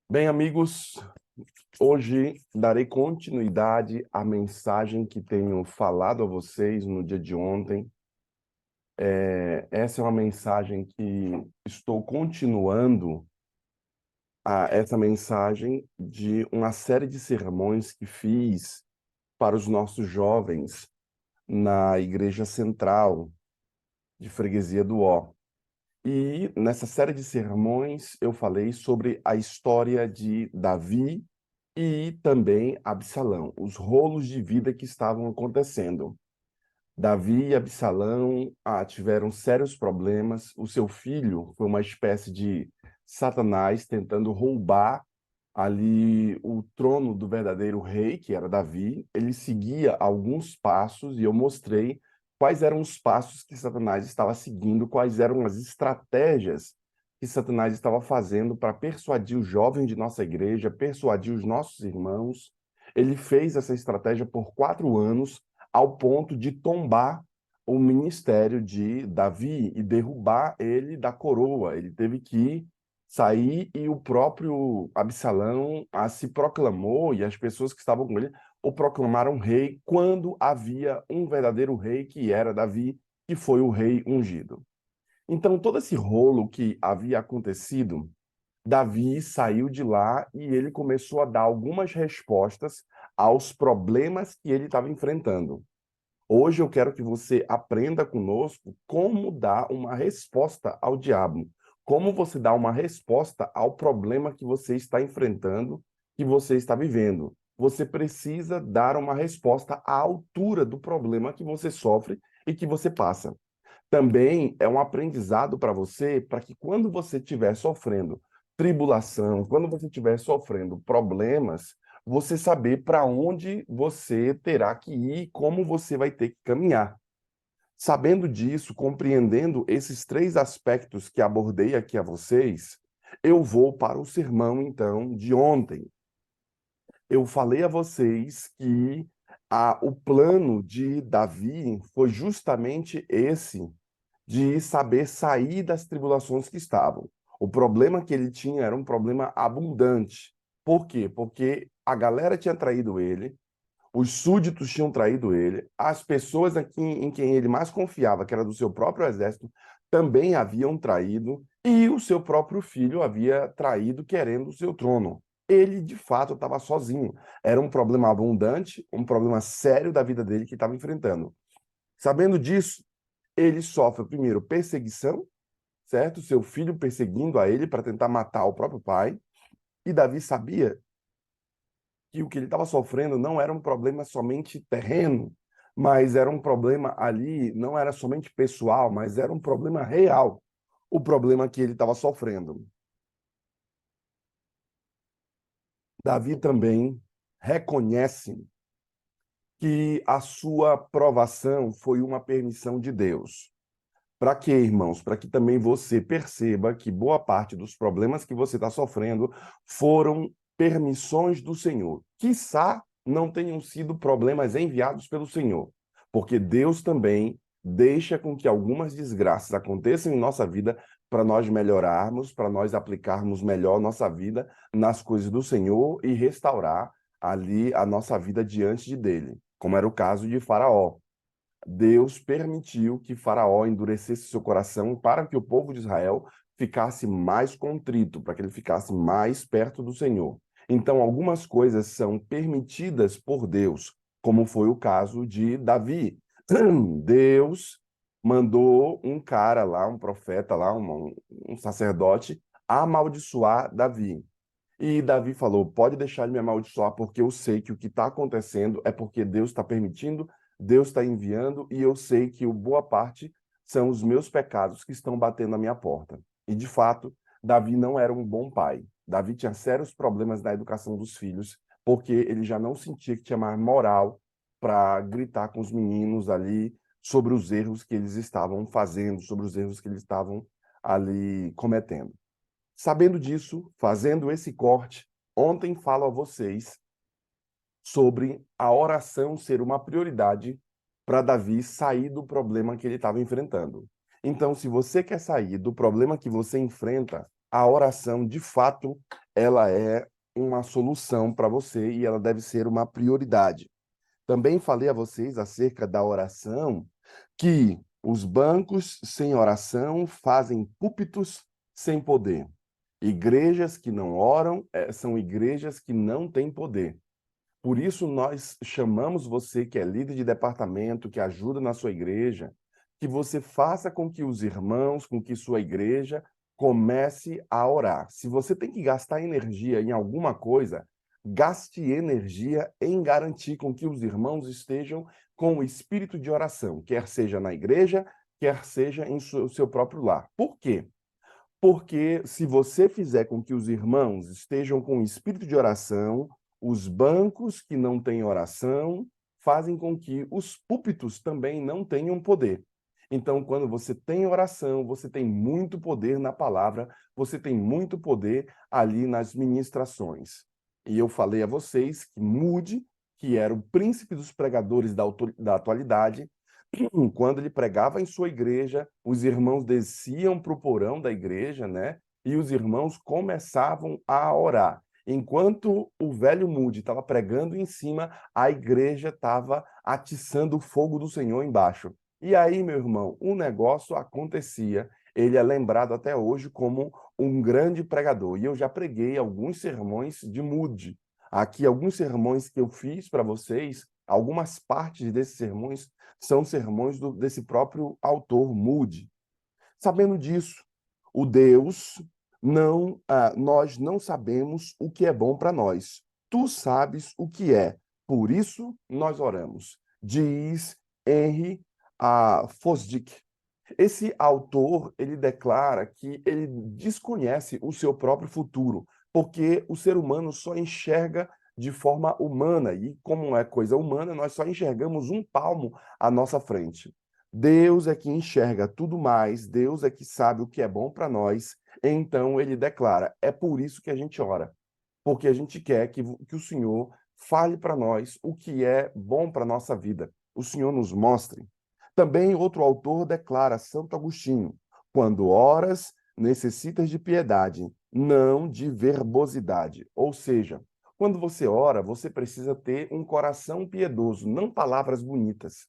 Bem, amigos, hoje darei continuidade à mensagem que tenho falado a vocês no dia de ontem. Essa é uma mensagem que estou continuando essa mensagem de uma série de sermões que fiz para os nossos jovens na Igreja Central de Freguesia do Ó. E nessa série de sermões eu falei sobre a história de Davi e também Absalão, os rolos de vida que estavam acontecendo. Davi e Absalão tiveram sérios problemas. O seu filho foi uma espécie de Satanás tentando roubar ali o trono do verdadeiro rei, que era Davi. Ele seguia alguns passos e eu mostrei quais eram os passos que Satanás estava seguindo, quais eram as estratégias que Satanás estava fazendo para persuadir os jovens de nossa igreja, persuadir os nossos irmãos. Ele fez essa estratégia por 4 anos, ao ponto de tombar o ministério de Davi e derrubar ele da coroa. Ele teve que sair e o próprio Absalão se proclamou, e as pessoas que estavam com ele o proclamaram rei quando havia um verdadeiro rei, que era Davi, que foi o rei ungido. Então, todo esse rolo que havia acontecido, Davi saiu de lá e ele começou a dar algumas respostas aos problemas que ele estava enfrentando. Hoje eu quero que você aprenda conosco como dar uma resposta ao diabo, como você dá uma resposta ao problema que você está enfrentando, que você está vivendo. Você precisa dar uma resposta à altura do problema que você sofre e que você passa. Também é um aprendizado para você, para que quando você estiver sofrendo tribulação, quando você estiver sofrendo problemas, você saber para onde você terá que ir, como você vai ter que caminhar. Sabendo disso, compreendendo esses três aspectos que abordei aqui a vocês, eu vou para o sermão, então, de ontem. Eu falei a vocês que o plano de Davi foi justamente esse, de saber sair das tribulações que estavam. O problema que ele tinha era um problema abundante. Por quê? Porque a galera tinha traído ele, os súditos tinham traído ele, as pessoas aqui em quem ele mais confiava, que era do seu próprio exército, também haviam traído, e o seu próprio filho havia traído querendo o seu trono. Ele, de fato, estava sozinho. Era um problema abundante, um problema sério da vida dele que estava enfrentando. Sabendo disso, ele sofre primeiro perseguição, certo? Seu filho perseguindo a ele para tentar matar o próprio pai. E Davi sabia que o que ele estava sofrendo não era um problema somente terreno, mas era um problema ali, não era somente pessoal, mas era um problema real, o problema que ele estava sofrendo. Davi também reconhece que a sua provação foi uma permissão de Deus. Para quê, irmãos? Para que também você perceba que boa parte dos problemas que você está sofrendo foram permissões do Senhor. Quiçá não tenham sido problemas enviados pelo Senhor, porque Deus também deixa com que algumas desgraças aconteçam em nossa vida para nós melhorarmos, para nós aplicarmos melhor nossa vida nas coisas do Senhor e restaurar ali a nossa vida diante dele, como era o caso de Faraó. Deus permitiu que Faraó endurecesse seu coração para que o povo de Israel ficasse mais contrito, para que ele ficasse mais perto do Senhor. Então, algumas coisas são permitidas por Deus, como foi o caso de Davi. Deus mandou um cara lá, um profeta lá, um sacerdote, amaldiçoar Davi. E Davi falou: pode deixar de me amaldiçoar, porque eu sei que o que está acontecendo é porque Deus está permitindo, Deus está enviando, e eu sei que boa parte são os meus pecados que estão batendo na minha porta. E de fato, Davi não era um bom pai. Davi tinha sérios problemas na educação dos filhos, porque ele já não sentia que tinha mais moral para gritar com os meninos ali sobre os erros que eles estavam fazendo, sobre os erros que eles estavam ali cometendo. Sabendo disso, fazendo esse corte, ontem falo a vocês sobre a oração ser uma prioridade para Davi sair do problema que ele estava enfrentando. Então, se você quer sair do problema que você enfrenta, a oração, de fato, ela é uma solução para você e ela deve ser uma prioridade. Também falei a vocês acerca da oração, que os bancos sem oração fazem púlpitos sem poder. Igrejas que não oram são igrejas que não têm poder. Por isso, nós chamamos você, que é líder de departamento, que ajuda na sua igreja, que você faça com que os irmãos, com que sua igreja comece a orar. Se você tem que gastar energia em alguma coisa, gaste energia em garantir com que os irmãos estejam com o espírito de oração, quer seja na igreja, quer seja em seu próprio lar. Por quê? Porque se você fizer com que os irmãos estejam com o espírito de oração, os bancos que não têm oração fazem com que os púlpitos também não tenham poder. Então, quando você tem oração, você tem muito poder na palavra, você tem muito poder ali nas ministrações. E eu falei a vocês que Moody, que era o príncipe dos pregadores da atualidade, quando ele pregava em sua igreja, os irmãos desciam para o porão da igreja, né? E os irmãos começavam a orar. Enquanto o velho Moody estava pregando em cima, a igreja estava atiçando o fogo do Senhor embaixo. E aí, meu irmão, o negócio acontecia. Ele é lembrado até hoje como um grande pregador. E eu já preguei alguns sermões de Moody. Aqui, alguns sermões que eu fiz para vocês, algumas partes desses sermões são sermões desse próprio autor, Moody. Sabendo disso, o Deus nós não sabemos o que é bom para nós. Tu sabes o que é, por isso nós oramos. Diz Henry Fosdick. Esse autor, ele declara que ele desconhece o seu próprio futuro, porque o ser humano só enxerga de forma humana, e como é coisa humana, nós só enxergamos um palmo à nossa frente. Deus é que enxerga tudo mais, Deus é que sabe o que é bom para nós, então ele declara, é por isso que a gente ora, porque a gente quer que o Senhor fale para nós o que é bom para a nossa vida, o Senhor nos mostre. Também outro autor declara, Santo Agostinho, quando oras, necessitas de piedade, não de verbosidade. Ou seja, quando você ora, você precisa ter um coração piedoso, não palavras bonitas.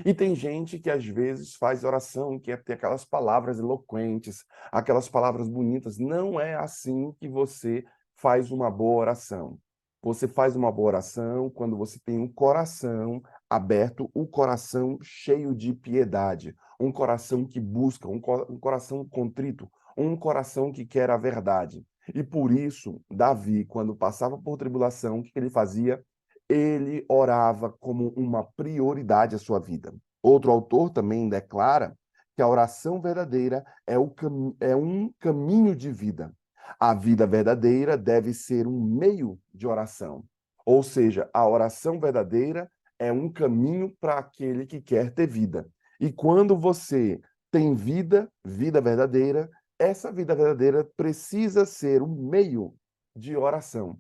E tem gente que às vezes faz oração e quer ter aquelas palavras eloquentes, aquelas palavras bonitas. Não é assim que você faz uma boa oração. Você faz uma boa oração quando você tem um coração aberto, o coração cheio de piedade, um coração que busca, um coração contrito, um coração que quer a verdade. E por isso, Davi, quando passava por tribulação, o que ele fazia? Ele orava como uma prioridade à sua vida. Outro autor também declara que a oração verdadeira é um caminho de vida. A vida verdadeira deve ser um meio de oração. Ou seja, a oração verdadeira é um caminho para aquele que quer ter vida. E quando você tem vida, vida verdadeira, essa vida verdadeira precisa ser um meio de oração.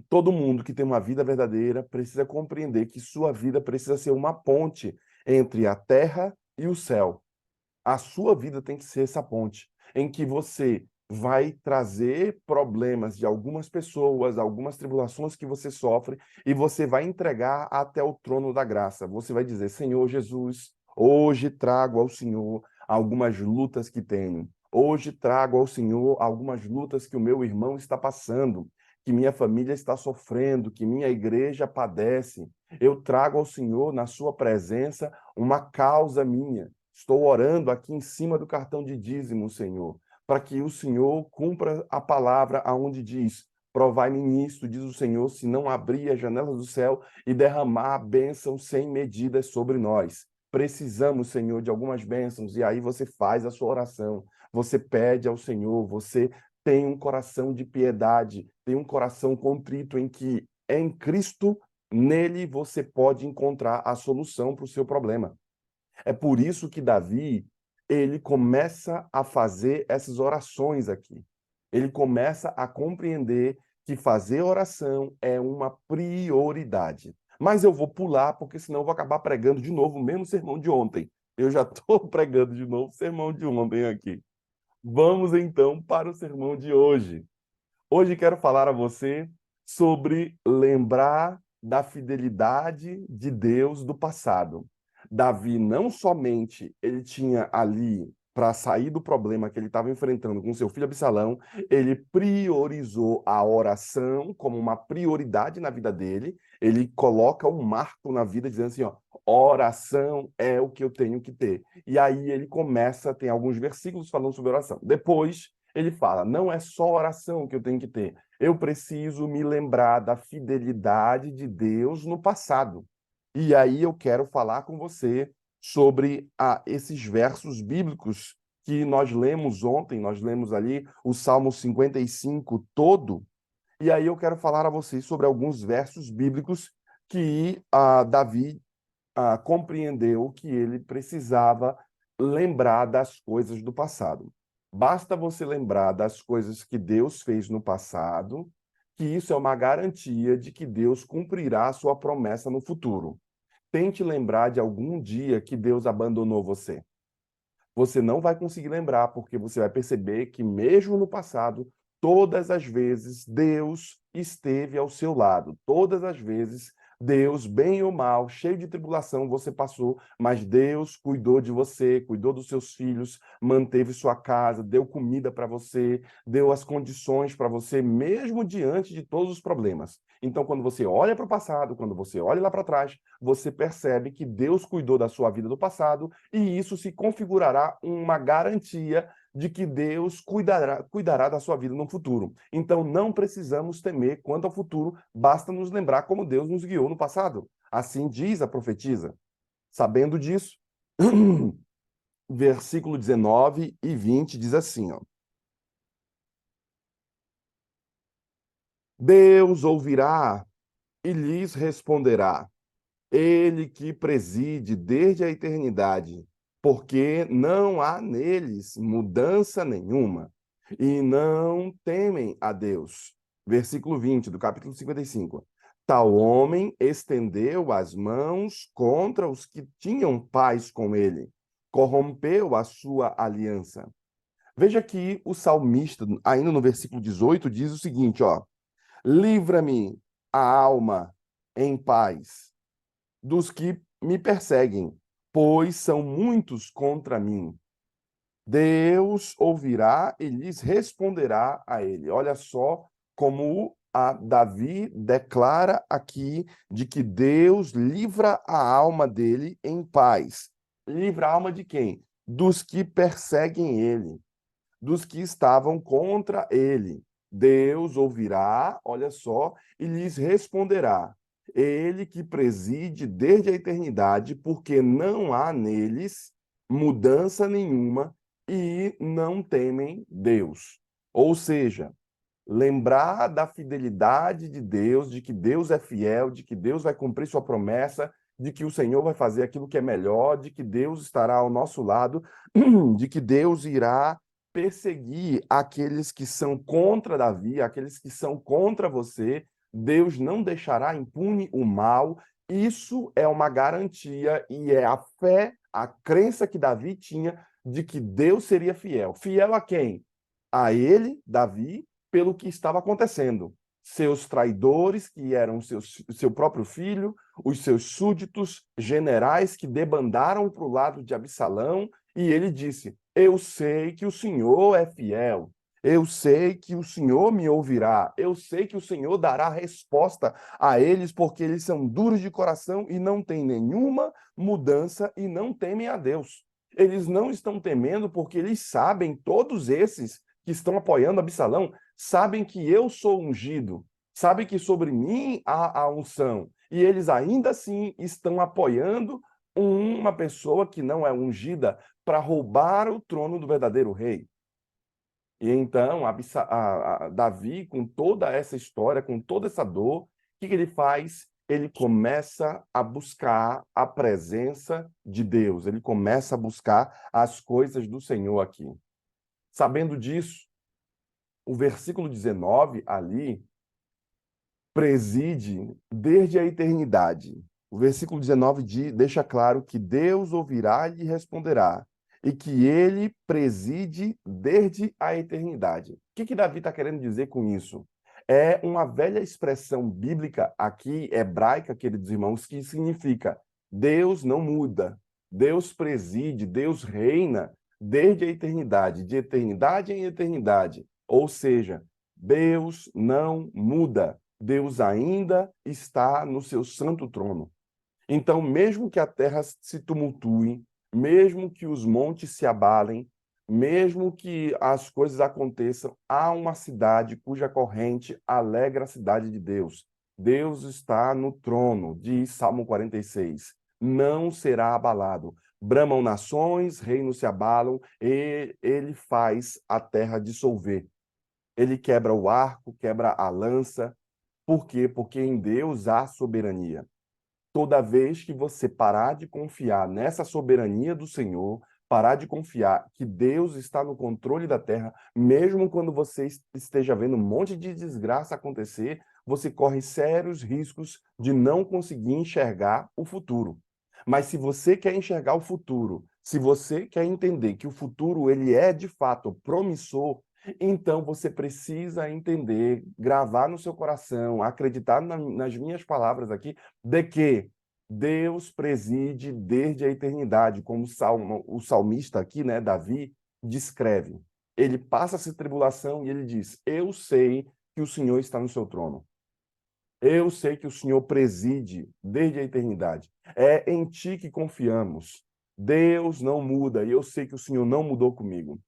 Todo mundo que tem uma vida verdadeira precisa compreender que sua vida precisa ser uma ponte entre a terra e o céu. A sua vida tem que ser essa ponte em que você vai trazer problemas de algumas pessoas, algumas tribulações que você sofre, e você vai entregar até o trono da graça. Você vai dizer: Senhor Jesus, hoje trago ao Senhor algumas lutas que tenho. Hoje trago ao Senhor algumas lutas que o meu irmão está passando, que minha família está sofrendo, que minha igreja padece. Eu trago ao Senhor, na sua presença, uma causa minha. Estou orando aqui em cima do cartão de dízimo, Senhor, para que o Senhor cumpra a palavra aonde diz: provai-me nisto, diz o Senhor, se não abrir as janelas do céu e derramar a bênção sem medidas sobre nós. Precisamos, Senhor, de algumas bênçãos, e aí você faz a sua oração, você pede ao Senhor, você tem um coração de piedade, tem um coração contrito em que em Cristo, nele você pode encontrar a solução para o seu problema. É por isso que Davi, ele começa a fazer essas orações aqui. Ele começa a compreender que fazer oração é uma prioridade. Mas eu vou pular, porque senão eu vou acabar pregando de novo o mesmo sermão de ontem. Eu já estou pregando de novo o sermão de ontem aqui. Vamos então para o sermão de hoje. Hoje quero falar a você sobre lembrar da fidelidade de Deus do passado. Davi não somente ele tinha ali para sair do problema que ele estava enfrentando com seu filho Absalão, ele priorizou a oração como uma prioridade na vida dele. Ele coloca um marco na vida dizendo assim, ó, oração é o que eu tenho que ter. E aí ele começa, tem alguns versículos falando sobre oração. Depois ele fala, não é só oração que eu tenho que ter. Eu preciso me lembrar da fidelidade de Deus no passado. E aí eu quero falar com você sobre esses versos bíblicos que nós lemos ontem, nós lemos ali o Salmo 55 todo, e aí eu quero falar a vocês sobre alguns versos bíblicos que Davi compreendeu que ele precisava lembrar das coisas do passado. Basta você lembrar das coisas que Deus fez no passado, que isso é uma garantia de que Deus cumprirá a sua promessa no futuro. Tente lembrar de algum dia que Deus abandonou você. Você não vai conseguir lembrar, porque você vai perceber que, mesmo no passado, todas as vezes Deus esteve ao seu lado. Todas as vezes Deus, bem ou mal, cheio de tribulação, você passou, mas Deus cuidou de você, cuidou dos seus filhos, manteve sua casa, deu comida para você, deu as condições para você, mesmo diante de todos os problemas. Então, quando você olha para o passado, quando você olha lá para trás, você percebe que Deus cuidou da sua vida do passado e isso se configurará uma garantia de que Deus cuidará da sua vida no futuro. Então, não precisamos temer quanto ao futuro, basta nos lembrar como Deus nos guiou no passado. Assim diz a profetisa. Sabendo disso, versículo 19 e 20 diz assim, ó, Deus ouvirá e lhes responderá. Ele que preside desde a eternidade, porque não há neles mudança nenhuma, e não temem a Deus. Versículo 20 do capítulo 55. Tal homem estendeu as mãos contra os que tinham paz com ele, corrompeu a sua aliança. Veja que o salmista, ainda no versículo 18, diz o seguinte, ó: livra-me a alma em paz dos que me perseguem, pois são muitos contra mim. Deus ouvirá e lhes responderá a ele. Olha só como a Davi declara aqui de que Deus livra a alma dele em paz. Livra a alma de quem? Dos que perseguem ele, dos que estavam contra ele. Deus ouvirá, olha só, e lhes responderá. Ele que preside desde a eternidade, porque não há neles mudança nenhuma e não temem Deus. Ou seja, lembrar da fidelidade de Deus, de que Deus é fiel, de que Deus vai cumprir sua promessa, de que o Senhor vai fazer aquilo que é melhor, de que Deus estará ao nosso lado, de que Deus irá perseguir aqueles que são contra Davi, aqueles que são contra você. Deus não deixará impune o mal. Isso é uma garantia e é a fé, a crença que Davi tinha de que Deus seria fiel. Fiel a quem? A ele, Davi, pelo que estava acontecendo. Seus traidores, que eram seu próprio filho, os seus súditos, generais que debandaram para o lado de Absalão, e ele disse: eu sei que o Senhor é fiel, eu sei que o Senhor me ouvirá, eu sei que o Senhor dará resposta a eles, porque eles são duros de coração e não têm nenhuma mudança e não temem a Deus. Eles não estão temendo porque eles sabem, todos esses que estão apoiando Absalão, sabem que eu sou ungido, sabem que sobre mim há a unção, e eles ainda assim estão apoiando uma pessoa que não é ungida para roubar o trono do verdadeiro rei. E então, Davi, com toda essa história, com toda essa dor, o que ele faz? Ele começa a buscar a presença de Deus, ele começa a buscar as coisas do Senhor aqui. Sabendo disso, o versículo 19 ali preside desde a eternidade. O versículo 19 deixa claro que Deus ouvirá e lhe responderá. e que ele preside desde a eternidade. O que Davi está querendo dizer com isso? É uma velha expressão bíblica aqui, hebraica, queridos irmãos, que significa Deus não muda, Deus preside, Deus reina desde a eternidade, de eternidade em eternidade. Ou seja, Deus não muda, Deus ainda está no seu santo trono. Então, mesmo que a terra se tumultue, mesmo que os montes se abalem, mesmo que as coisas aconteçam, há uma cidade cuja corrente alegra a cidade de Deus. Deus está no trono, diz Salmo 46. Não será abalado. Bramam nações, reinos se abalam, e ele faz a terra dissolver. Ele quebra o arco, quebra a lança. Por quê? Porque em Deus há soberania. Toda vez que você parar de confiar nessa soberania do Senhor, parar de confiar que Deus está no controle da terra, mesmo quando você esteja vendo um monte de desgraça acontecer, você corre sérios riscos de não conseguir enxergar o futuro. Mas se você quer enxergar o futuro, se você quer entender que o futuro ele é de fato promissor, então você precisa entender, gravar no seu coração, acreditar nas minhas palavras aqui, de que Deus preside desde a eternidade, como o salmista aqui, né, Davi, descreve. Ele passa essa tribulação e ele diz: Eu sei que o Senhor está no seu trono. Eu sei que o Senhor preside desde a eternidade. É em ti que confiamos. Deus não muda e eu sei que o Senhor não mudou comigo.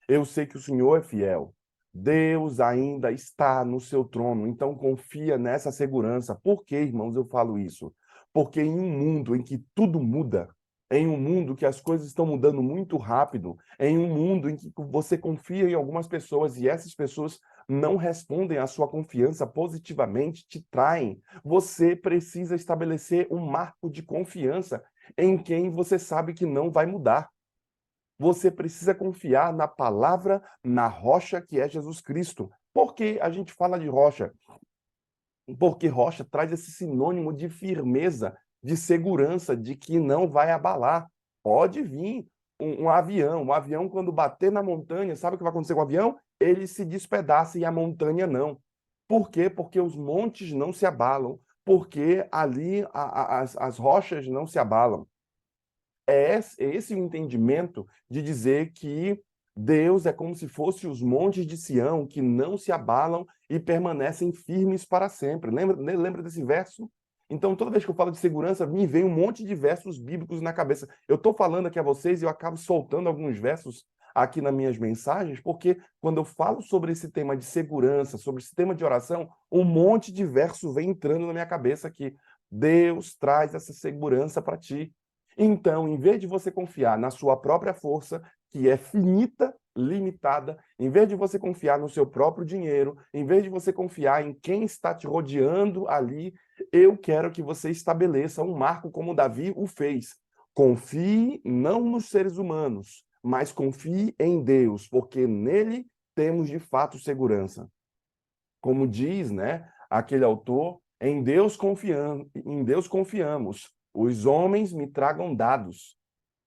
Eu sei que o Senhor é fiel. Deus ainda está no seu trono, então confia nessa segurança. Por que, irmãos, eu falo isso? Porque em um mundo em que tudo muda, em um mundo que as coisas estão mudando muito rápido, em um mundo em que você confia em algumas pessoas e essas pessoas não respondem à sua confiança positivamente, te traem, você precisa estabelecer um marco de confiança em quem você sabe que não vai mudar. Você precisa confiar na palavra, na rocha que é Jesus Cristo. Por que a gente fala de rocha? Porque rocha traz esse sinônimo de firmeza, de segurança, de que não vai abalar. Pode vir um avião. Um avião, quando bater na montanha, sabe o que vai acontecer com o avião? Ele se despedaça e a montanha não. Por quê? Porque os montes não se abalam. Porque ali as rochas não se abalam. É esse o entendimento de dizer que Deus é como se fosse os montes de Sião que não se abalam e permanecem firmes para sempre. Lembra desse verso? Então, toda vez que eu falo de segurança, me vem um monte de versos bíblicos na cabeça. Eu estou falando aqui a vocês e eu acabo soltando alguns versos aqui nas minhas mensagens, porque quando eu falo sobre esse tema de segurança, sobre esse tema de oração, um monte de verso vem entrando na minha cabeça aqui. Deus traz essa segurança para ti. Então, em vez de você confiar na sua própria força, que é finita, limitada, em vez de você confiar no seu próprio dinheiro, em vez de você confiar em quem está te rodeando ali, eu quero que você estabeleça um marco como Davi o fez. Confie não nos seres humanos, mas confie em Deus, porque nele temos de fato segurança. Como diz, né, aquele autor, em Deus confiamos. Os homens me tragam dados.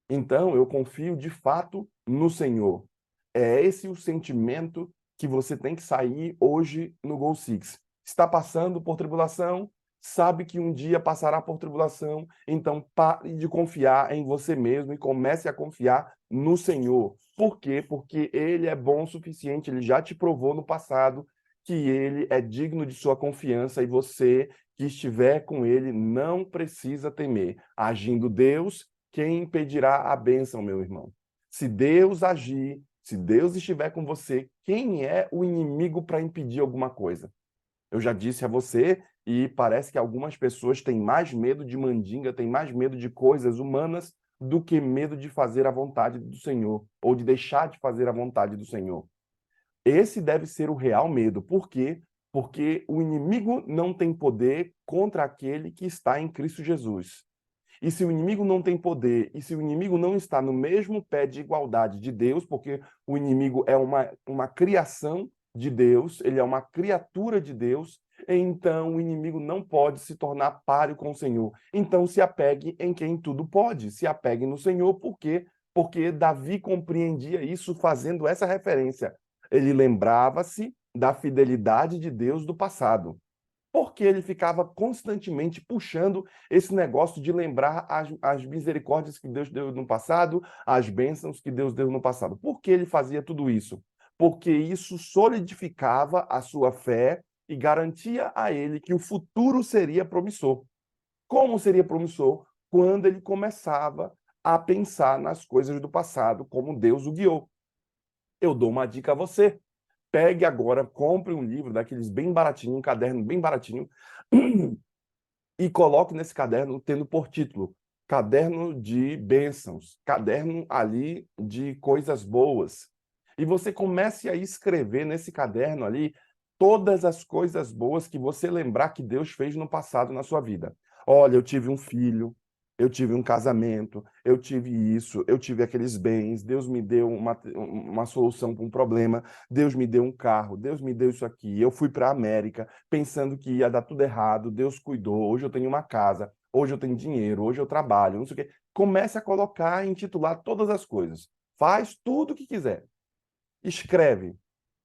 Então, eu confio de fato no Senhor. É esse o sentimento que você tem que sair hoje no Gol Six. Está passando por tribulação, sabe que um dia passará por tribulação, então pare de confiar em você mesmo e comece a confiar no Senhor. Por quê? Porque Ele é bom o suficiente, Ele já te provou no passado que Ele é digno de sua confiança e você que estiver com Ele não precisa temer. Agindo Deus, quem impedirá a bênção, meu irmão? Se Deus agir, se Deus estiver com você, quem é o inimigo para impedir alguma coisa? Eu já disse a você, e parece que algumas pessoas têm mais medo de mandinga, têm mais medo de coisas humanas do que medo de fazer a vontade do Senhor, ou de deixar de fazer a vontade do Senhor. Esse deve ser o real medo. Por quê? Porque o inimigo não tem poder contra aquele que está em Cristo Jesus. E se o inimigo não tem poder, e se o inimigo não está no mesmo pé de igualdade de Deus, porque o inimigo é uma criação de Deus, ele é uma criatura de Deus, então o inimigo não pode se tornar páreo com o Senhor. Então se apegue em quem tudo pode, se apegue no Senhor, por quê? porque Davi compreendia isso fazendo essa referência. Ele lembrava-se da fidelidade de Deus do passado, porque ele ficava constantemente puxando esse negócio de lembrar as misericórdias que Deus deu no passado, as bênçãos que Deus deu no passado. Por que ele fazia tudo isso? Porque isso solidificava a sua fé e garantia a ele que o futuro seria promissor. Como seria promissor? Quando ele começava a pensar nas coisas do passado, como Deus o guiou. Eu dou uma dica a você. Pegue agora, compre um livro daqueles bem baratinho, um caderno bem baratinho, e coloque nesse caderno tendo por título Caderno de Bênçãos, caderno ali de coisas boas. E você comece a escrever nesse caderno ali todas as coisas boas que você lembrar que Deus fez no passado na sua vida. Olha, eu tive um filho, eu tive um casamento, eu tive isso, eu tive aqueles bens, Deus me deu uma solução para um problema, Deus me deu um carro, Deus me deu isso aqui, eu fui para a América pensando que ia dar tudo errado, Deus cuidou, hoje eu tenho uma casa, hoje eu tenho dinheiro, hoje eu trabalho, não sei o quê. Comece a colocar e intitular todas as coisas. Faz tudo o que quiser. Escreve.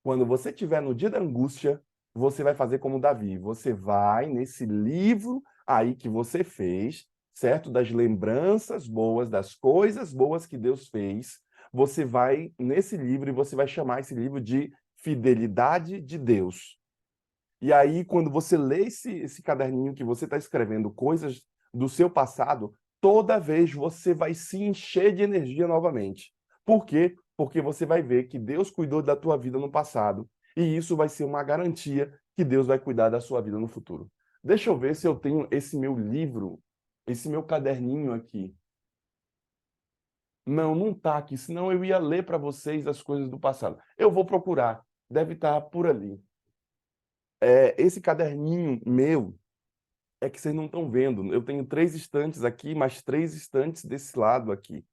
Quando você estiver no dia da angústia, você vai fazer como Davi. Você vai nesse livro aí que você fez, certo? Das lembranças boas, das coisas boas que Deus fez. Você vai nesse livro e você vai chamar esse livro de Fidelidade de Deus. E aí, quando você lê esse caderninho que você está escrevendo coisas do seu passado, toda vez você vai se encher de energia novamente. Por quê? Porque você vai ver que Deus cuidou da tua vida no passado, e isso vai ser uma garantia que Deus vai cuidar da sua vida no futuro. Deixa eu ver se eu tenho esse meu livro, esse meu caderninho aqui. Não, não está aqui, senão eu ia ler para vocês as coisas do passado. Eu vou procurar, deve estar por ali. Esse caderninho meu é que vocês não estão vendo. Eu tenho 3 estantes aqui, mais 3 estantes desse lado aqui.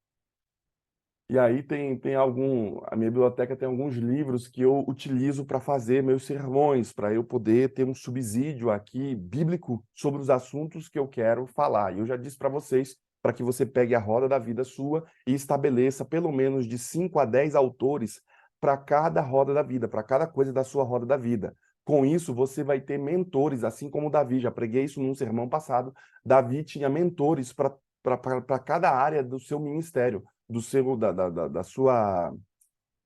E aí tem a minha biblioteca tem alguns livros que eu utilizo para fazer meus sermões, para eu poder ter um subsídio aqui bíblico sobre os assuntos que eu quero falar. E eu já disse para vocês, para que você pegue a roda da vida sua e estabeleça pelo menos de 5 a 10 autores para cada roda da vida, para cada coisa da sua roda da vida. Com isso, você vai ter mentores, assim como Davi, já preguei isso num sermão passado. Davi tinha mentores para cada área do seu ministério, do seu da sua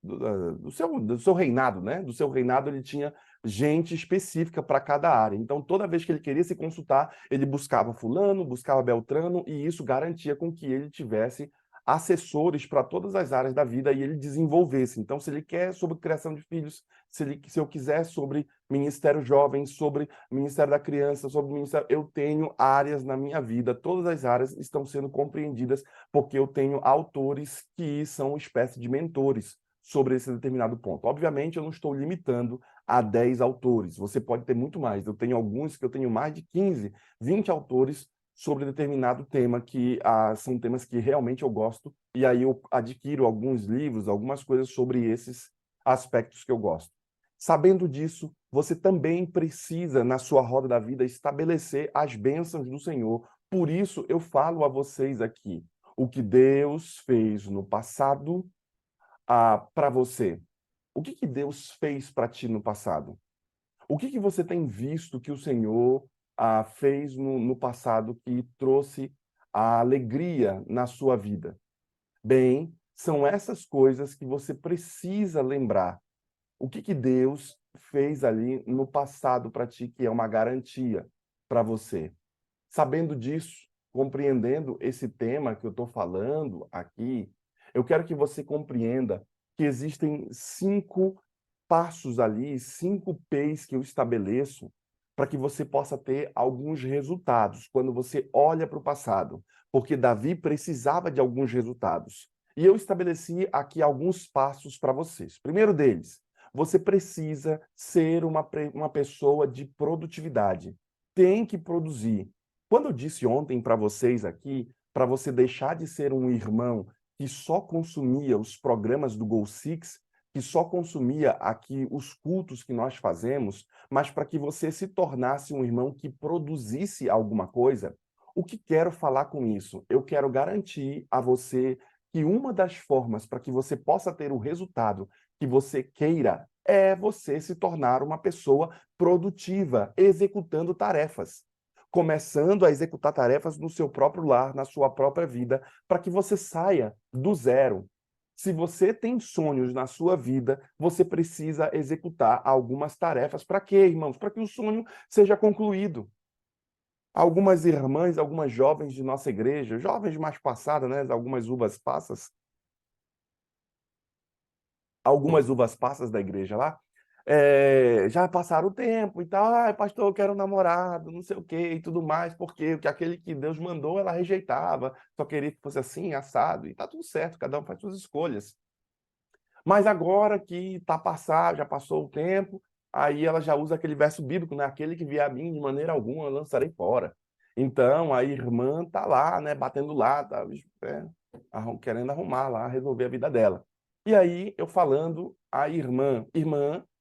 do seu reinado, né? Do seu reinado ele tinha gente específica para cada área. Então, toda vez que ele queria se consultar, ele buscava fulano, buscava Beltrano, e isso garantia com que ele tivesse assessores para todas as áreas da vida e ele desenvolvesse. Então, se ele quer sobre criação de filhos, se eu quiser sobre Ministério Jovem, sobre Ministério da Criança, sobre Ministério, eu tenho áreas na minha vida, todas as áreas estão sendo compreendidas porque eu tenho autores que são espécie de mentores sobre esse determinado ponto. Obviamente, eu não estou limitando a 10 autores. Você pode ter muito mais. Eu tenho alguns que eu tenho mais de 15, 20 autores sobre determinado tema que são temas que realmente eu gosto, e aí eu adquiro alguns livros, algumas coisas sobre esses aspectos que eu gosto. Sabendo disso, você também precisa, na sua roda da vida, estabelecer as bênçãos do Senhor. Por isso, eu falo a vocês aqui, o que Deus fez no passado para você. O que Deus fez para ti no passado? O que você tem visto que o Senhor fez no passado que trouxe a alegria na sua vida? Bem, são essas coisas que você precisa lembrar. O que Deus fez ali no passado para ti, que é uma garantia para você. Sabendo disso, compreendendo esse tema que eu estou falando aqui, eu quero que você compreenda que existem 5 passos ali, 5 P's que eu estabeleço para que você possa ter alguns resultados quando você olha para o passado, porque Davi precisava de alguns resultados. E eu estabeleci aqui alguns passos para vocês. Primeiro deles, você precisa ser uma pessoa de produtividade. Tem que produzir. Quando eu disse ontem para vocês aqui, para você deixar de ser um irmão que só consumia os programas do Go Six, que só consumia aqui os cultos que nós fazemos, mas para que você se tornasse um irmão que produzisse alguma coisa, o que quero falar com isso? Eu quero garantir a você que uma das formas para que você possa ter o resultado que você queira é você se tornar uma pessoa produtiva, executando tarefas. Começando a executar tarefas no seu próprio lar, na sua própria vida, para que você saia do zero. Se você tem sonhos na sua vida, você precisa executar algumas tarefas. Para quê, irmãos? Para que o sonho seja concluído. Algumas irmãs, algumas jovens de nossa igreja, jovens mais passadas, né? Algumas uvas passas da igreja lá, já passaram o tempo e tal. Ai, pastor, eu quero um namorado, não sei o quê e tudo mais, porque aquele que Deus mandou, ela rejeitava, só queria que fosse assim, assado, e tá tudo certo, cada um faz suas escolhas. Mas agora que tá passado, já passou o tempo, aí ela já usa aquele verso bíblico, né? Aquele que vier a mim, de maneira alguma, eu lançarei fora. Então, a irmã tá lá, né, batendo lá, tá, querendo arrumar lá, resolver a vida dela. E aí, eu falando à irmã,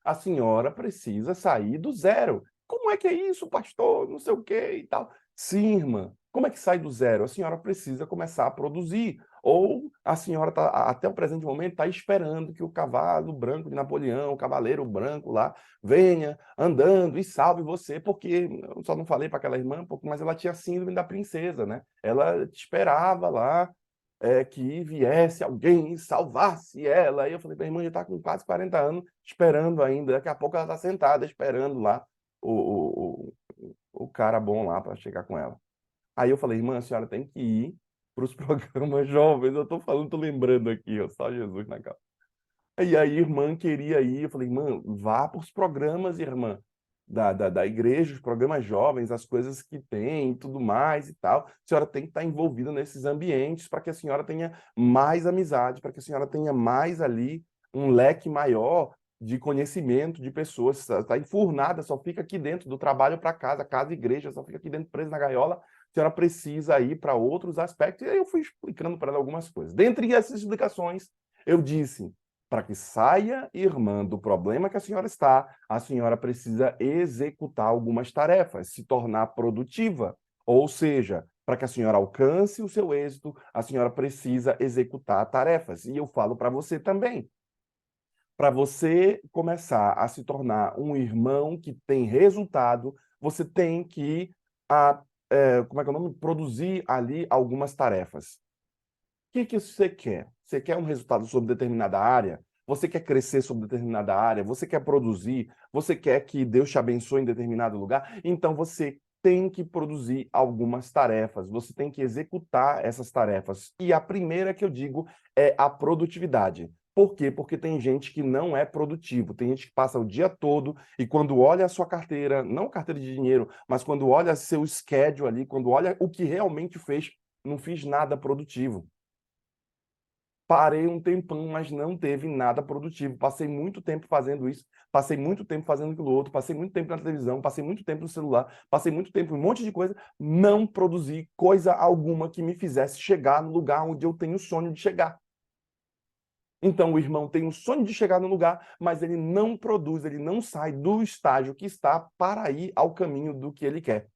a senhora precisa sair do zero. Como é que é isso, pastor? Não sei o quê e tal. Sim, irmã. Como é que sai do zero? A senhora precisa começar a produzir. Ou a senhora, até o presente momento, está esperando que o cavalo branco de Napoleão, o cavaleiro branco lá, venha andando e salve você, porque eu só não falei para aquela irmã, mas ela tinha síndrome da princesa, né? Ela esperava lá que viesse alguém e salvasse ela. Aí eu falei para a irmã, já está com quase 40 anos, esperando ainda. Daqui a pouco ela está sentada, esperando lá o cara bom lá para chegar com ela. Aí eu falei, irmã, a senhora tem que ir para os programas jovens. Eu tô falando, tô lembrando aqui, ó, só Jesus na causa. E aí a irmã queria ir, eu falei, irmã, vá para os programas, irmã, da igreja, os programas jovens, as coisas que tem e tudo mais e tal. A senhora tem que estar envolvida nesses ambientes para que a senhora tenha mais amizade, para que a senhora tenha mais ali um leque maior de conhecimento de pessoas. Está enfurnada, só fica aqui dentro do trabalho para casa, casa e igreja, só fica aqui dentro presa na gaiola. A senhora precisa ir para outros aspectos. E aí eu fui explicando para ela algumas coisas. Dentre essas explicações, eu disse para que saia, irmã, do problema que a senhora está, a senhora precisa executar algumas tarefas, se tornar produtiva. Ou seja, para que a senhora alcance o seu êxito, a senhora precisa executar tarefas. E eu falo para você também. Para você começar a se tornar um irmão que tem resultado, você tem que, como é que é o nome? Produzir ali algumas tarefas. O que você quer? Você quer um resultado sobre determinada área? Você quer crescer sobre determinada área? Você quer produzir? Você quer que Deus te abençoe em determinado lugar? Então você tem que produzir algumas tarefas, você tem que executar essas tarefas. E a primeira que eu digo é a produtividade. Por quê? Porque tem gente que não é produtivo, tem gente que passa o dia todo e quando olha a sua carteira, não carteira de dinheiro, mas quando olha seu schedule ali, quando olha o que realmente fez, não fiz nada produtivo. Parei um tempão, mas não teve nada produtivo. Passei muito tempo fazendo isso, passei muito tempo fazendo aquilo outro, passei muito tempo na televisão, passei muito tempo no celular, passei muito tempo em um monte de coisa, não produzi coisa alguma que me fizesse chegar no lugar onde eu tenho o sonho de chegar. Então o irmão tem o sonho de chegar no lugar, mas ele não produz, ele não sai do estágio que está para ir ao caminho do que ele quer.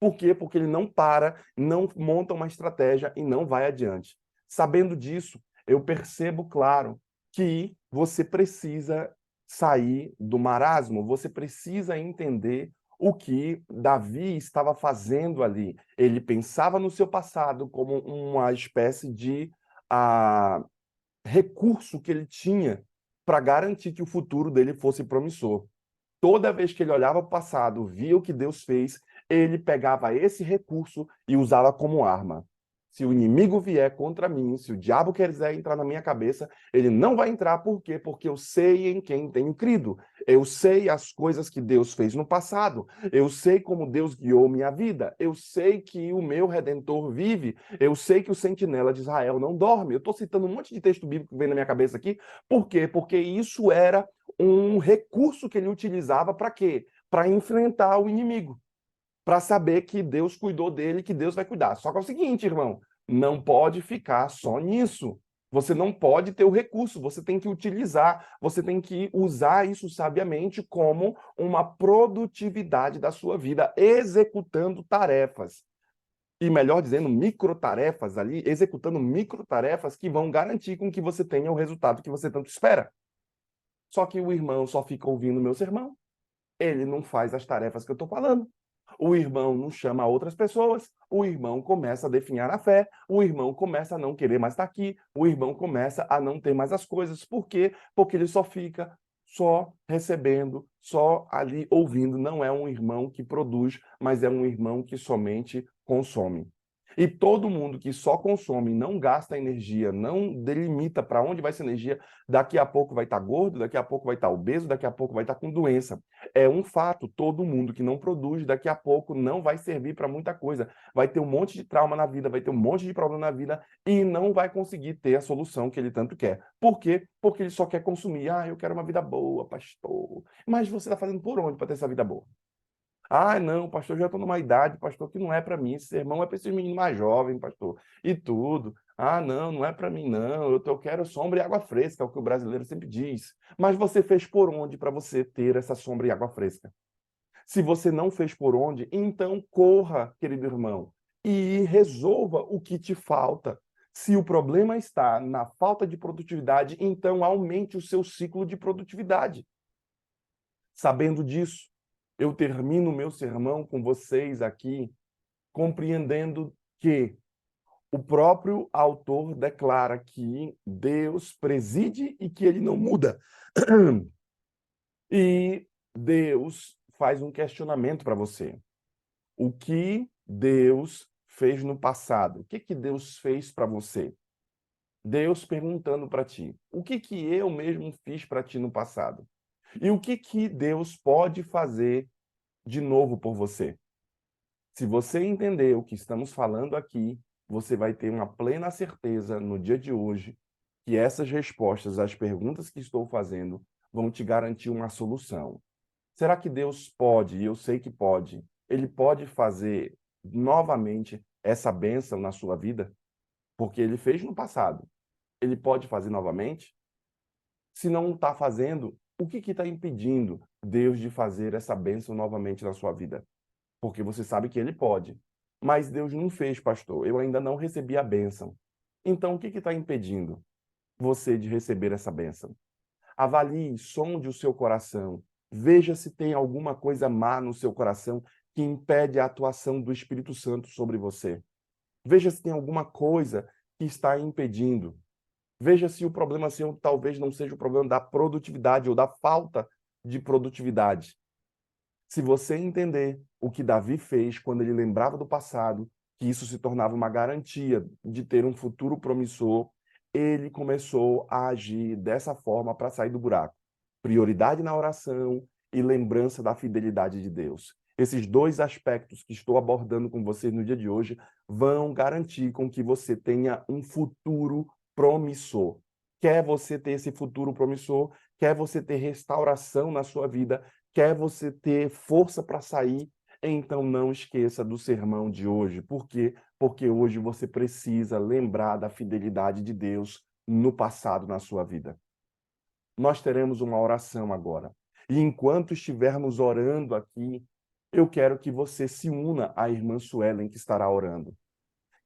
Por quê? Porque ele não para, não monta uma estratégia e não vai adiante. Sabendo disso, eu percebo, claro, que você precisa sair do marasmo, você precisa entender o que Davi estava fazendo ali. Ele pensava no seu passado como uma espécie de ah, recurso que ele tinha para garantir que o futuro dele fosse promissor. Toda vez que ele olhava para o passado, via o que Deus fez, ele pegava esse recurso e usava como arma. Se o inimigo vier contra mim, se o diabo quiser entrar na minha cabeça, ele não vai entrar. Por quê? Porque eu sei em quem tenho crido. Eu sei as coisas que Deus fez no passado. Eu sei como Deus guiou minha vida. Eu sei que o meu Redentor vive. Eu sei que o sentinela de Israel não dorme. Eu estou citando um monte de texto bíblico que vem na minha cabeça aqui. Por quê? Porque isso era um recurso que ele utilizava para quê? Para enfrentar o inimigo, para saber que Deus cuidou dele, que Deus vai cuidar. Só que é o seguinte, irmão, não pode ficar só nisso. Você não pode ter o recurso, você tem que utilizar, você tem que usar isso sabiamente como uma produtividade da sua vida, executando tarefas. e melhor dizendo, microtarefas ali, executando microtarefas que vão garantir com que você tenha o resultado que você tanto espera. Só que o irmão só fica ouvindo o meu sermão, ele não faz as tarefas que eu estou falando. O irmão não chama outras pessoas, o irmão começa a definhar a fé, o irmão começa a não querer mais estar aqui, o irmão começa a não ter mais as coisas. Por quê? Porque ele só fica só recebendo, só ali ouvindo. Não é um irmão que produz, mas é um irmão que somente consome. E todo mundo que só consome, não gasta energia, não delimita para onde vai essa energia, daqui a pouco vai estar gordo, daqui a pouco vai estar obeso, daqui a pouco vai estar com doença. É um fato, todo mundo que não produz, daqui a pouco não vai servir para muita coisa. Vai ter um monte de trauma na vida, vai ter um monte de problema na vida e não vai conseguir ter a solução que ele tanto quer. Por quê? Porque ele só quer consumir. Ah, eu quero uma vida boa, pastor. Mas você está fazendo por onde para ter essa vida boa? Ah, não, pastor, já estou numa idade, pastor, que não é para mim. Esse sermão é para esses meninos mais jovens, pastor. E tudo. Ah, não, não é para mim, não. Eu quero sombra e água fresca, é o que o brasileiro sempre diz. Mas você fez por onde para você ter essa sombra e água fresca? Se você não fez por onde, então corra, querido irmão, e resolva o que te falta. Se o problema está na falta de produtividade, então aumente o seu ciclo de produtividade. Sabendo disso, eu termino o meu sermão com vocês aqui, compreendendo que o próprio autor declara que Deus preside e que ele não muda. E Deus faz um questionamento para você. O que Deus fez no passado? O que que Deus fez para você? Deus perguntando para ti: o que que eu mesmo fiz para ti no passado? E o que que Deus pode fazer de novo por você? Se você entender o que estamos falando aqui, você vai ter uma plena certeza no dia de hoje que essas respostas às perguntas que estou fazendo vão te garantir uma solução. Será que Deus pode, e eu sei que pode, ele pode fazer novamente essa bênção na sua vida? Porque ele fez no passado. Ele pode fazer novamente? Se não está fazendo, o que está impedindo Deus de fazer essa bênção novamente na sua vida? Porque você sabe que ele pode. Mas Deus não fez, pastor. Eu ainda não recebi a bênção. Então, o que está impedindo você de receber essa bênção? Avalie, sonde o seu coração. Veja se tem alguma coisa má no seu coração que impede a atuação do Espírito Santo sobre você. Veja se tem alguma coisa que está impedindo. Veja se o problema seu talvez não seja o problema da produtividade ou da falta de produtividade. Se você entender o que Davi fez quando ele lembrava do passado, que isso se tornava uma garantia de ter um futuro promissor, ele começou a agir dessa forma para sair do buraco. Prioridade na oração e lembrança da fidelidade de Deus. Esses dois aspectos que estou abordando com você no dia de hoje vão garantir com que você tenha um futuro promissor. Quer você ter esse futuro promissor? Quer você ter restauração na sua vida? Quer você ter força para sair? Então não esqueça do sermão de hoje. Por quê? Porque hoje você precisa lembrar da fidelidade de Deus no passado na sua vida. Nós teremos uma oração agora. E enquanto estivermos orando aqui, eu quero que você se una à irmã Suelen que estará orando.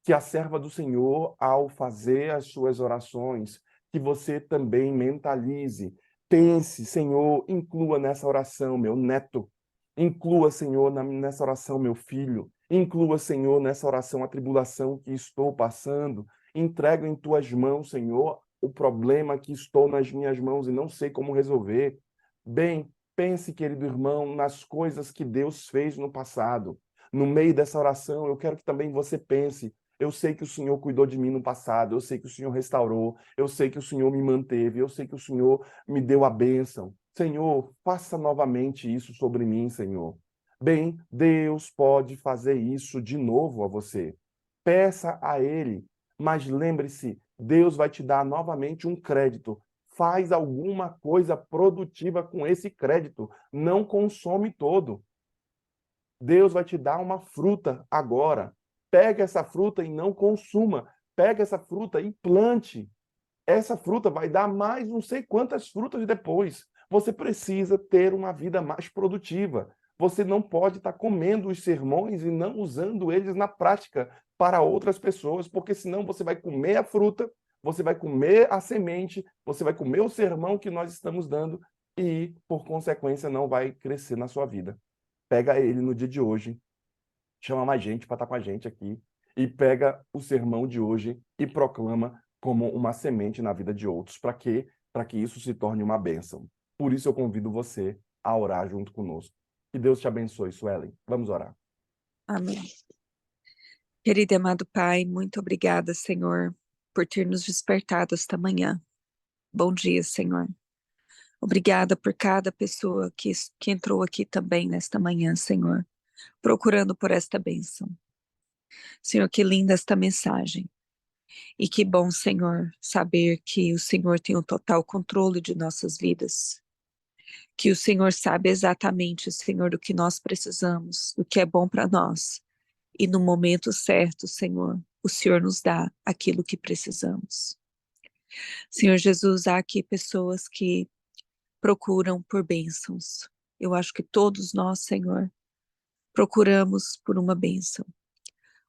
Que a serva do Senhor, ao fazer as suas orações, que você também mentalize, pense, Senhor, inclua nessa oração meu neto, inclua, Senhor, nessa oração meu filho, inclua, Senhor, nessa oração a tribulação que estou passando, entrego em tuas mãos, Senhor, o problema que estou nas minhas mãos e não sei como resolver. Bem, pense, querido irmão, nas coisas que Deus fez no passado. No meio dessa oração, eu quero que também você pense: eu sei que o Senhor cuidou de mim no passado, eu sei que o Senhor restaurou, eu sei que o Senhor me manteve, eu sei que o Senhor me deu a bênção. Senhor, faça novamente isso sobre mim, Senhor. Bem, Deus pode fazer isso de novo a você. Peça a Ele, mas lembre-se, Deus vai te dar novamente um crédito. Faz alguma coisa produtiva com esse crédito. Não consome todo. Deus vai te dar uma fruta agora. Pega essa fruta e não consuma. Pega essa fruta e plante. Essa fruta vai dar mais não sei quantas frutas depois. Você precisa ter uma vida mais produtiva. Você não pode estar comendo os sermões e não usando eles na prática para outras pessoas, porque senão você vai comer a fruta, você vai comer a semente, você vai comer o sermão que nós estamos dando e, por consequência, não vai crescer na sua vida. Pega ele no dia de hoje, chama mais gente para estar com a gente aqui e pega o sermão de hoje e proclama como uma semente na vida de outros. Para quê? Para que isso se torne uma bênção. Por isso eu convido você a orar junto conosco. Que Deus te abençoe, Suelen. Vamos orar. Amém. Querido e amado Pai, muito obrigada, Senhor, por ter nos despertado esta manhã. Bom dia, Senhor. Obrigada por cada pessoa que entrou aqui também nesta manhã, Senhor, procurando por esta bênção. Senhor, que linda esta mensagem. E que bom, Senhor, saber que o Senhor tem o total controle de nossas vidas. Que o Senhor sabe exatamente, Senhor, do que nós precisamos, do que é bom para nós. E no momento certo, Senhor, o Senhor nos dá aquilo que precisamos. Senhor Jesus, há aqui pessoas que procuram por bênçãos. Eu acho que todos nós, Senhor, procuramos por uma bênção.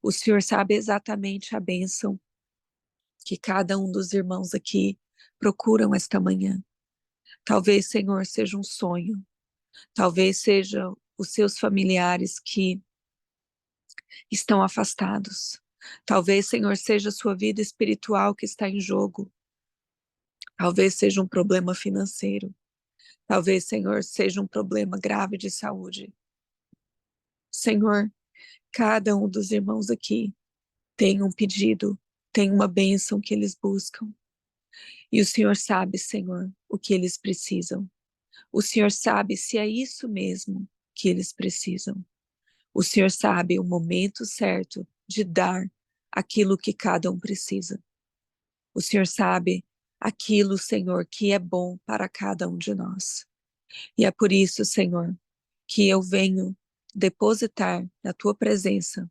O Senhor sabe exatamente a bênção que cada um dos irmãos aqui procuram esta manhã. Talvez, Senhor, seja um sonho. Talvez sejam os seus familiares que estão afastados. Talvez, Senhor, seja a sua vida espiritual que está em jogo. Talvez seja um problema financeiro. Talvez, Senhor, seja um problema grave de saúde. Senhor, cada um dos irmãos aqui tem um pedido, tem uma bênção que eles buscam. E o Senhor sabe, Senhor, o que eles precisam. O Senhor sabe se é isso mesmo que eles precisam. O Senhor sabe o momento certo de dar aquilo que cada um precisa. O Senhor sabe aquilo, Senhor, que é bom para cada um de nós. E é por isso, Senhor, que eu venho depositar na tua presença,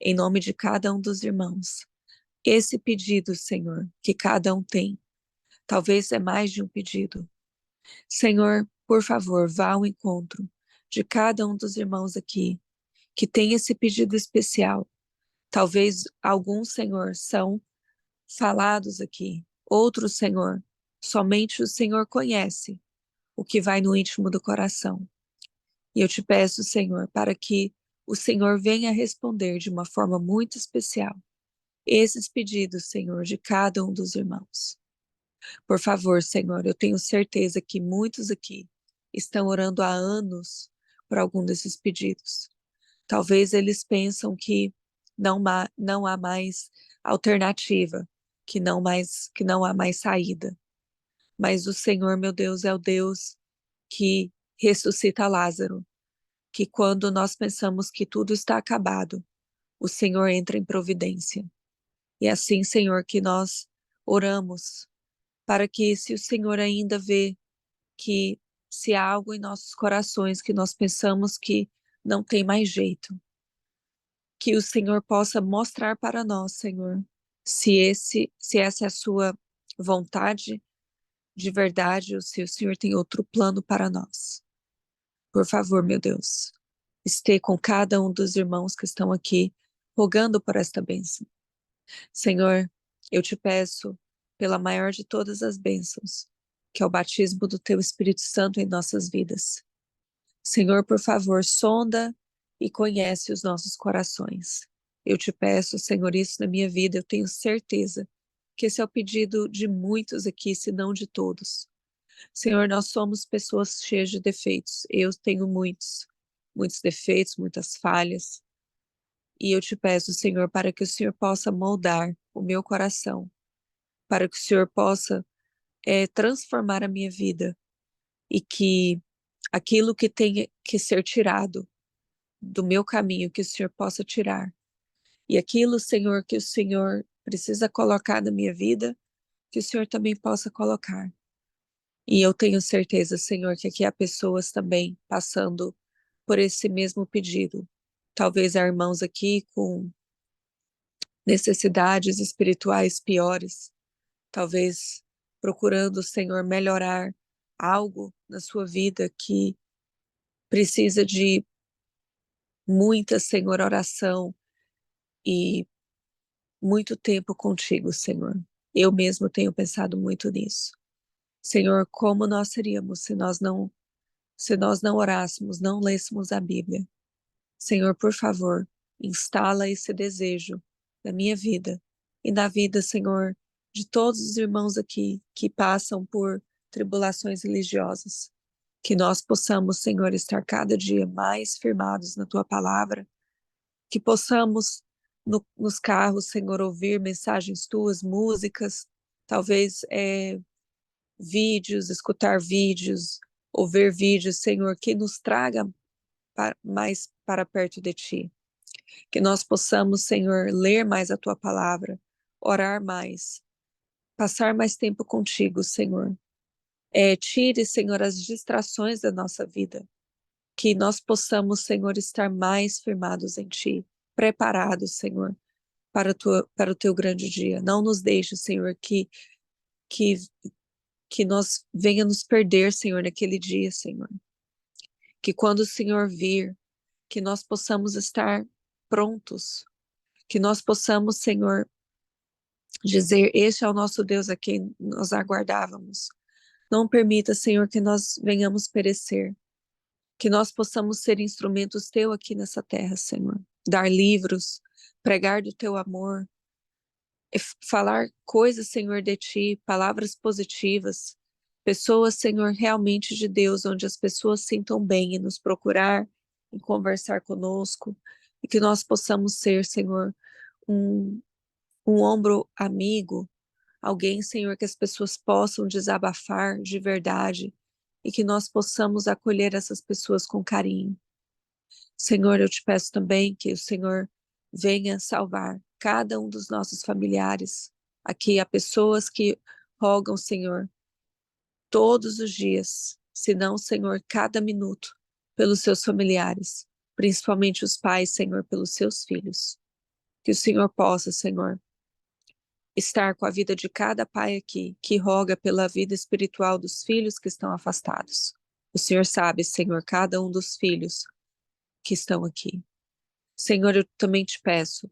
em nome de cada um dos irmãos, esse pedido, Senhor, que cada um tem. Talvez é mais de um pedido. Senhor, por favor, vá ao encontro de cada um dos irmãos aqui, que tem esse pedido especial. Talvez alguns, Senhor, são falados aqui. Outros, Senhor, somente o Senhor conhece o que vai no íntimo do coração. E eu te peço, Senhor, para que o Senhor venha responder de uma forma muito especial esses pedidos, Senhor, de cada um dos irmãos. Por favor, Senhor, eu tenho certeza que muitos aqui estão orando há anos por algum desses pedidos. Talvez eles pensam que não há mais alternativa, que não há mais saída. Mas o Senhor, meu Deus, é o Deus que ressuscita Lázaro, que quando nós pensamos que tudo está acabado, o Senhor entra em providência. E é assim, Senhor, que nós oramos, para que se o Senhor ainda vê que se há algo em nossos corações que nós pensamos que não tem mais jeito, que o Senhor possa mostrar para nós, Senhor, se essa é a sua vontade de verdade ou se o Senhor tem outro plano para nós. Por favor, meu Deus, esteja com cada um dos irmãos que estão aqui rogando por esta bênção. Senhor, eu te peço pela maior de todas as bênçãos, que é o batismo do teu Espírito Santo em nossas vidas. Senhor, por favor, sonda e conhece os nossos corações. Eu te peço, Senhor, isso na minha vida, eu tenho certeza que esse é o pedido de muitos aqui, se não de todos. Senhor, nós somos pessoas cheias de defeitos. Eu tenho muitos defeitos, muitas falhas. E eu te peço, Senhor, para que o Senhor possa moldar o meu coração, para que o Senhor possa transformar a minha vida e que aquilo que tem que ser tirado do meu caminho, que o Senhor possa tirar. E aquilo, Senhor, que o Senhor precisa colocar na minha vida, que o Senhor também possa colocar. E eu tenho certeza, Senhor, que aqui há pessoas também passando por esse mesmo pedido. Talvez há irmãos aqui com necessidades espirituais piores, talvez procurando, Senhor, melhorar algo na sua vida que precisa de muita, Senhor, oração e muito tempo contigo, Senhor. Eu mesmo tenho pensado muito nisso. Senhor, como nós seríamos se nós não orássemos, não lêssemos a Bíblia? Senhor, por favor, instala esse desejo na minha vida e na vida, Senhor, de todos os irmãos aqui que passam por tribulações religiosas. Que nós possamos, Senhor, estar cada dia mais firmados na tua palavra, que possamos nos carros, Senhor, ouvir mensagens tuas, músicas, talvez vídeos, escutar vídeos, ou ver vídeos, Senhor, que nos traga mais para perto de Ti. Que nós possamos, Senhor, ler mais a Tua palavra, orar mais, passar mais tempo contigo, Senhor. Tire, Senhor, as distrações da nossa vida. Que nós possamos, Senhor, estar mais firmados em Ti, preparados, Senhor, para o Teu grande dia. Não nos deixe, Senhor, que, que nós venha nos perder, Senhor, naquele dia, Senhor. Que quando o Senhor vir, que nós possamos estar prontos, que nós possamos, Senhor, dizer: este é o nosso Deus a quem nós aguardávamos. Não permita, Senhor, que nós venhamos perecer, que nós possamos ser instrumentos Teu aqui nessa terra, Senhor. Dar livros, pregar do Teu amor, falar coisas, Senhor, de Ti, palavras positivas, pessoas, Senhor, realmente de Deus, onde as pessoas sintam bem em nos procurar, em conversar conosco, e que nós possamos ser, Senhor, um, um ombro amigo, alguém, Senhor, que as pessoas possam desabafar de verdade, e que nós possamos acolher essas pessoas com carinho. Senhor, eu te peço também que o Senhor venha salvar cada um dos nossos familiares. Aqui há pessoas que rogam, Senhor, todos os dias, se não, Senhor, cada minuto, pelos seus familiares, principalmente os pais, Senhor, pelos seus filhos. Que o Senhor possa, Senhor, estar com a vida de cada pai aqui, que roga pela vida espiritual dos filhos que estão afastados. O Senhor sabe, Senhor, cada um dos filhos que estão aqui. Senhor, eu também te peço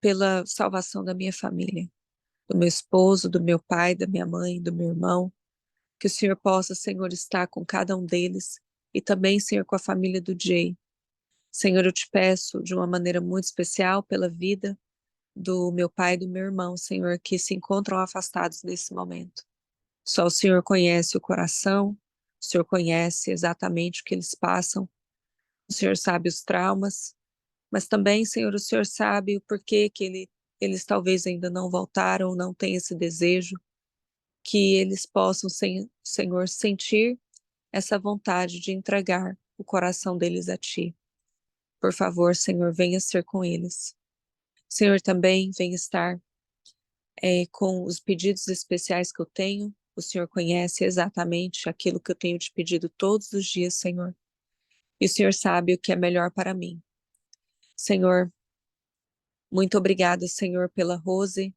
pela salvação da minha família, do meu esposo, do meu pai, da minha mãe, do meu irmão, que o Senhor possa, Senhor, estar com cada um deles e também, Senhor, com a família do Jay. Senhor, eu te peço de uma maneira muito especial pela vida do meu pai e do meu irmão, Senhor, que se encontram afastados nesse momento. Só o Senhor conhece o coração, o Senhor conhece exatamente o que eles passam, o Senhor sabe os traumas, mas também, Senhor, o Senhor sabe o porquê que eles talvez ainda não voltaram, não têm esse desejo, que eles possam, Senhor, sentir essa vontade de entregar o coração deles a Ti. Por favor, Senhor, venha ser com eles. Senhor, também venha estar com os pedidos especiais que eu tenho. O Senhor conhece exatamente aquilo que eu tenho te pedido todos os dias, Senhor. E o Senhor sabe o que é melhor para mim. Senhor, muito obrigada, Senhor, pela Rose.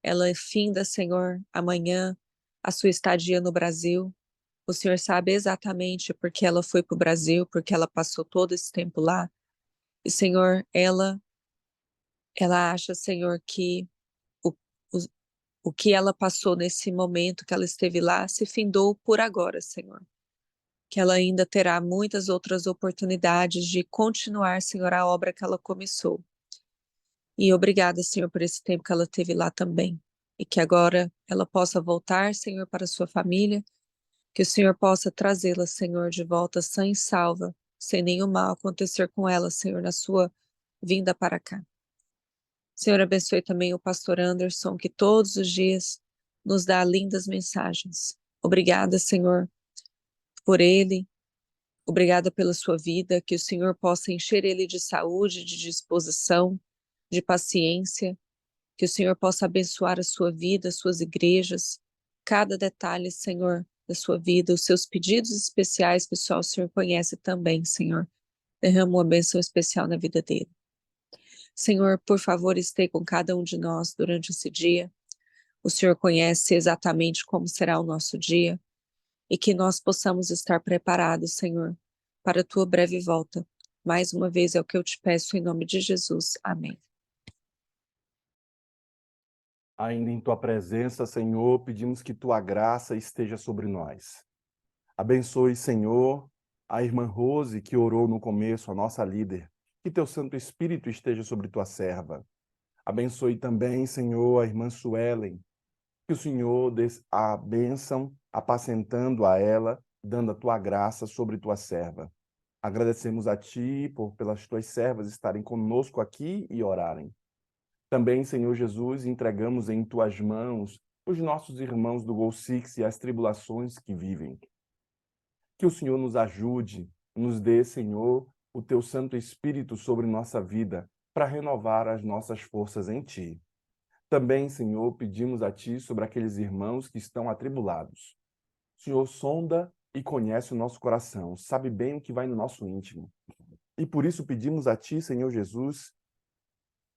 Ela finda, Senhor, amanhã a sua estadia no Brasil. O Senhor sabe exatamente porque ela foi para o Brasil, porque ela passou todo esse tempo lá. E, Senhor, ela acha, Senhor, que o, o, o que ela passou nesse momento que ela esteve lá se findou por agora, Senhor. Que ela ainda terá muitas outras oportunidades de continuar, Senhor, a obra que ela começou. E obrigada, Senhor, por esse tempo que ela teve lá também. E que agora ela possa voltar, Senhor, para sua família. Que o Senhor possa trazê-la, Senhor, de volta sã e salva, sem nenhum mal acontecer com ela, Senhor, na sua vinda para cá. Senhor, abençoe também o pastor Anderson, que todos os dias nos dá lindas mensagens. Obrigada, Senhor, por ele. Obrigada pela sua vida, que o Senhor possa encher ele de saúde, de disposição, de paciência, que o Senhor possa abençoar a sua vida, as suas igrejas, cada detalhe, Senhor, da sua vida, os seus pedidos especiais, pessoal, o Senhor conhece também, Senhor. Derrama uma bênção especial na vida dele. Senhor, por favor, esteja com cada um de nós durante esse dia. O Senhor conhece exatamente como será o nosso dia e que nós possamos estar preparados, Senhor, para a tua breve volta. Mais uma vez é o que eu te peço em nome de Jesus. Amém. Ainda em tua presença, Senhor, pedimos que tua graça esteja sobre nós. Abençoe, Senhor, a irmã Rose, que orou no começo, a nossa líder. Que teu Santo Espírito esteja sobre tua serva. Abençoe também, Senhor, a irmã Suelen. Que o Senhor dê a bênção, apacentando a ela, dando a tua graça sobre tua serva. Agradecemos a ti pelas tuas servas estarem conosco aqui e orarem. Também, Senhor Jesus, entregamos em tuas mãos os nossos irmãos do Gol Six e as tribulações que vivem. Que o Senhor nos ajude, nos dê, Senhor, o teu Santo Espírito sobre nossa vida, para renovar as nossas forças em ti. Também, Senhor, pedimos a ti sobre aqueles irmãos que estão atribulados. O Senhor sonda e conhece o nosso coração, sabe bem o que vai no nosso íntimo. E por isso pedimos a ti, Senhor Jesus,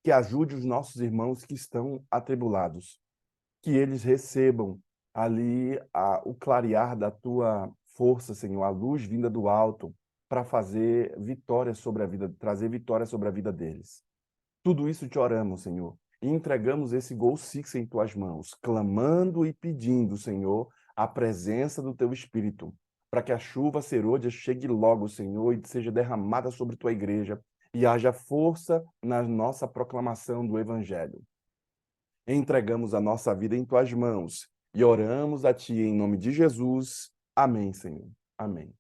que ajude os nossos irmãos que estão atribulados, que eles recebam ali o clarear da tua força, Senhor, a luz vinda do alto, para fazer vitória sobre a vida, trazer vitória sobre a vida deles. Tudo isso te oramos, Senhor, e entregamos esse Gol Six em tuas mãos, clamando e pedindo, Senhor, a presença do teu Espírito, para que a chuva serôdia chegue logo, Senhor, e seja derramada sobre tua igreja, e haja força na nossa proclamação do Evangelho. Entregamos a nossa vida em tuas mãos e oramos a ti em nome de Jesus. Amém, Senhor. Amém.